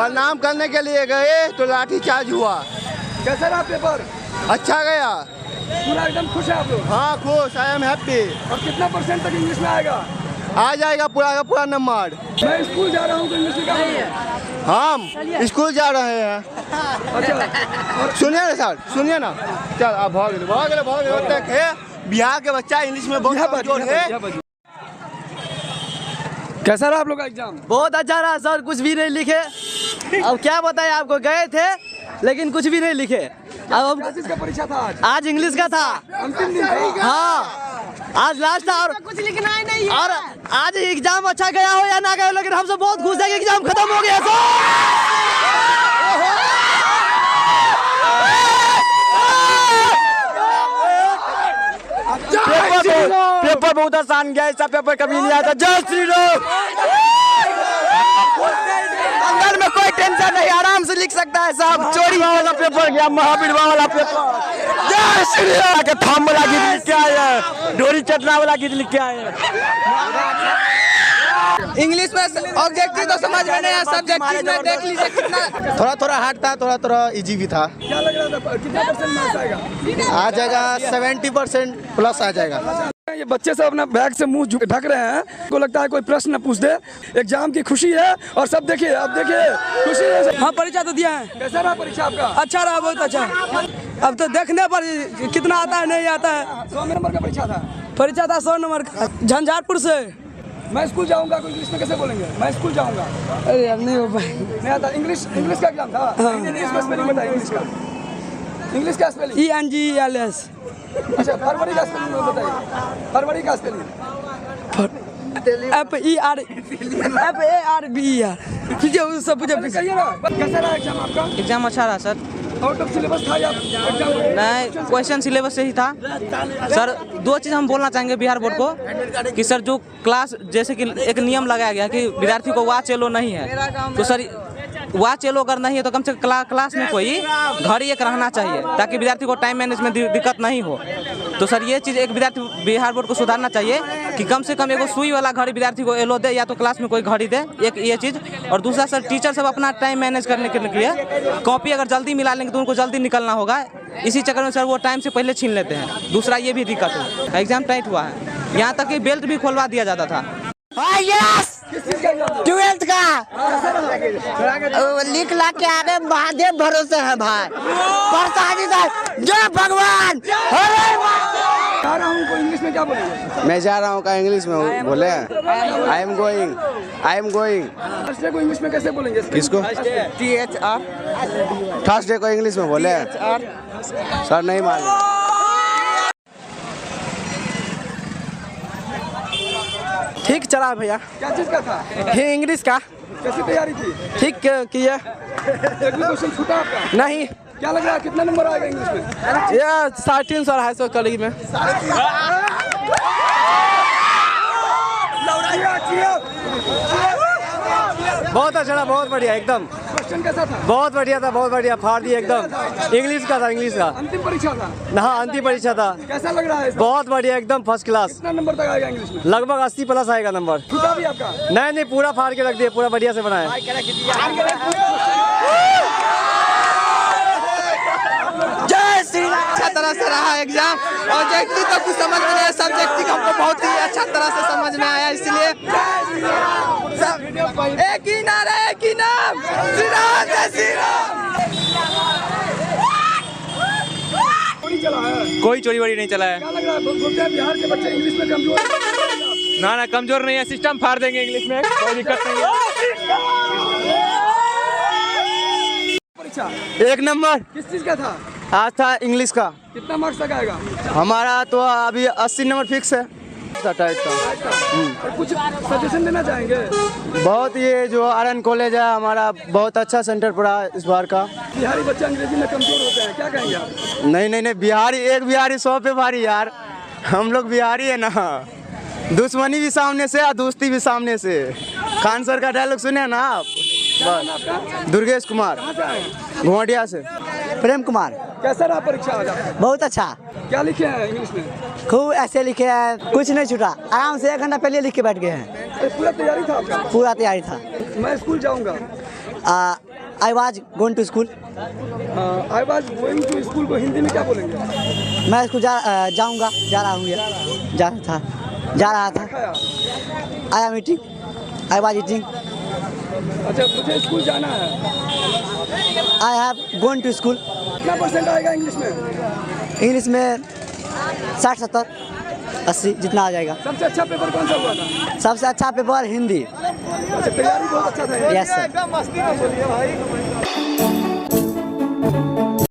प्रणाम करने के लिए गए तो लाठीचार्ज हुआ। कैसा रहा पेपर? अच्छा गया। पूरा एकदम खुश है आप लोग? हाँ खुश, आई एम हैप्पी। और कितना % तक इंग्लिश में आएगा? आ जाएगा पूरा का पूरा नंबर। मैं स्कूल जा रहा हूँ तो इंग्लिश में क्या बोलूं? हम स्कूल जा रहे हैं। अच्छा, और सुनिए ना सर, सुनिए ना। चल आप भाग तक है। बिहार के बच्चा इंग्लिश में बहुत कमजोर है। कैसा रहा आप लोग का एग्जाम? बहुत अच्छा रहा सर, कुछ भी नहीं लिखे। अब क्या बताएं आपको, गए थे लेकिन कुछ भी नहीं लिखे। अब किसका परीक्षा था आज? आज इंग्लिश का था। अंतिम दिन था? हाँ आज लास्ट था। और कुछ लिखना ही नहीं है। और आज एग्जाम अच्छा गया हो या ना गया हो, लेकिन हम सब बहुत खुश है कि एग्जाम खत्म हो गया सर। पेपर बहुत आसान गया, ऐसा पेपर कभी नहीं आया था। जय श्री राम। अंदर में कोई टेंशन नहीं, आराम से लिख सकता है साहब। चोरी वाला पेपर गया, महावीर वाला पेपर। जय श्री राम के थम वाला गीत लिख के आए, डोरी चटना वाला गीत लिख के आए। इंग्लिश में ऑब्जेक्टिव तो समझ में नहीं आया, सब्जेक्टिव में देख लीजिए कितना थोड़ा थोड़ा हार्ड था, थोड़ा थोड़ा इजी भी था। क्या लग रहा था कितना % मार्क्स आएगा? आ जाएगा 70% प्लस आ जाएगा। ये बच्चे सब अपना बैग से मुंह ढक रहे हैं, को लगता है कोई प्रश्न न पूछ दे। एग्जाम की खुशी है और सब देखिए, अब देखिए खुशी है। हाँ परीक्षा तो दिया है। कैसा रहा परीक्षा आपका? अच्छा रहा, बहुत अच्छा। अब तो देखने पर कितना आता है नहीं आता है। 100 नंबर का परीक्षा था? परीक्षा था 100 नंबर का, झंझारपुर से। मैं स्कूल जाऊंगा, कोई इंग्लिश में कैसे बोलेंगे? मैं स्कूल जाऊंगा। अरे अब नहीं हो पाए। नहीं आता इंग्लिश? इंग्लिश का एग्जाम था? इंग्लिश का स्पेलिंग बताइए। इंग्लिश का स्पेलिंग? ENGLS। अच्छा, फरवरी का स्पेलिंग बताइए। फरवरी का स्पेलिंग? FARBER। सब पूछे। कहिए ना, कैसा रहा एग्जाम आपका? एग्जाम अच्छा रहा सर। आउट ऑफ सिलेबस था या एग्जाम? नहीं, क्वेश्चन सिलेबस से ही था सर। दो चीज़ हम बोलना चाहेंगे बिहार बोर्ड को कि सर जो क्लास, जैसे कि एक नियम लगाया गया कि विद्यार्थी को वाच येलो नहीं है, तो सर वाच येलो अगर नहीं है तो कम से कम क्लास में कोई घड़ी एक रहना चाहिए, ताकि विद्यार्थी को टाइम मैनेज में दिक्कत नहीं हो। तो सर ये चीज़ एक विद्यार्थी बिहार बोर्ड को सुधारना चाहिए कि कम से कम एक सुई वाला घड़ी विद्यार्थी को येलो दे, या तो क्लास में कोई घड़ी दे, एक ये चीज़। और दूसरा सर, टीचर सब अपना टाइम मैनेज करने के लिए कॉपी अगर जल्दी मिला लेंगे तो उनको जल्दी निकलना होगा, इसी चक्कर में सर वो टाइम से पहले छीन लेते हैं। दूसरा ये भी दिक्कत है, एग्जाम टाइट हुआ है, यहाँ तक कि बेल्ट भी खोलवा दिया जाता था। यस 12th का लिख ला के आगे महादेव भरोसे है भाई। प्रसादी साहब जय भगवान। जा रहा हूँ, कोई इंग्लिश में क्या बोलेंगे? मैं जा रहा हूँ का इंग्लिश में बोले, आई एम गोइंग। थर्सडे को इंग्लिश में कैसे बोलेंगे? किसको? THR। थर्सडे को इंग्लिश में बोले सर, नहीं मालूम। ठीक चला भैया। क्या चीज़ का था? ये इंग्लिश का। कैसी तैयारी थी? ठीक किया। एक भी क्वेश्चन छूटा आपका? नहीं। क्या लग रहा है कितना नंबर आएगा इंग्लिश में? ये 350 250 कॉलेज में। बहुत अच्छा था, बहुत बढ़िया एकदम। क्वेश्चन कैसा था? बहुत बढ़िया था, बहुत बढ़िया, फाड़ दिया एकदम। इंग्लिश का था, इंग्लिश का। अंतिम परीक्षा था? हाँ अंतिम परीक्षा था। कैसा लग रहा है? बहुत बढ़िया एकदम, फर्स्ट क्लास। कितना नंबर तक आएगा इंग्लिश में? लगभग 80 प्लस आएगा नंबर। छूटा भी आपका? नहीं, पूरा फाड़ के रख दिया, पूरा बढ़िया से बनाया। जय श्री राम। अच्छा तरह से रहा एग्जाम। ऑब्जेक्टिव तो कुछ समझ में नहीं आया, सब्जेक्टिव हमको बहुत ही अच्छा तरह से समझ में आया, इसलिए एक ही नारा, एक ही नाम, श्री राम जय श्री राम। कोई चोरी वोरी नहीं चला है। क्या लग रहा है बोलते हैं बिहार के बच्चे इंग्लिश में कमजोर हैं? ना कमजोर नहीं है, सिस्टम फाड़ देंगे इंग्लिश में, कोई दिक्कत नहीं है। परीक्षा एक नंबर। किस चीज का था? आज था इंग्लिश का। कितना मार्क्स तक आएगा? हमारा तो अभी 80 नंबर फिक्स है। टाइट था। और कुछ सजेशन देना चाहेंगे? बहुत, ये जो RN कॉलेज है हमारा, बहुत अच्छा सेंटर पड़ा इस बार का। बिहारी बच्चे अंग्रेजी में कमजोर होते हैं, क्या कहेंगे आप? नहीं, बिहारी, एक बिहारी 100 पे भारी यार। हम लोग बिहारी है ना, दुश्मनी भी सामने से और दोस्ती भी सामने से। खान सर का डायलॉग सुने ना आप? दुर्गेश कुमार, घोटिया से। प्रेम कुमार। कैसा रहा परीक्षा आज आपका? बहुत अच्छा। क्या लिखे हैं इंग्लिश में? खूब ऐसे लिखे हैं, कुछ नहीं छूटा, आराम से 1 घंटा पहले लिख के बैठ गए हैं। पूरा तैयारी था आपका? पूरा तैयारी था। मैं स्कूल जाऊंगा। I was going to school. I was going to school को हिंदी में क्या बोलेंगे? मैं स्कूल जाऊंगा, जा रहा था। खाया? I am eating, I was eating. अच्छा, मुझे स्कूल जाना है। I have going to school. कितना परसेंट आएगा इंग्लिश में? इंग्लिश में 60, 70, 80 जितना आ जाएगा। सबसे अच्छा पेपर कौन सा हुआ था? सबसे अच्छा पेपर हिंदी। अच्छा, तैयारी बहुत अच्छा था। Yes sir.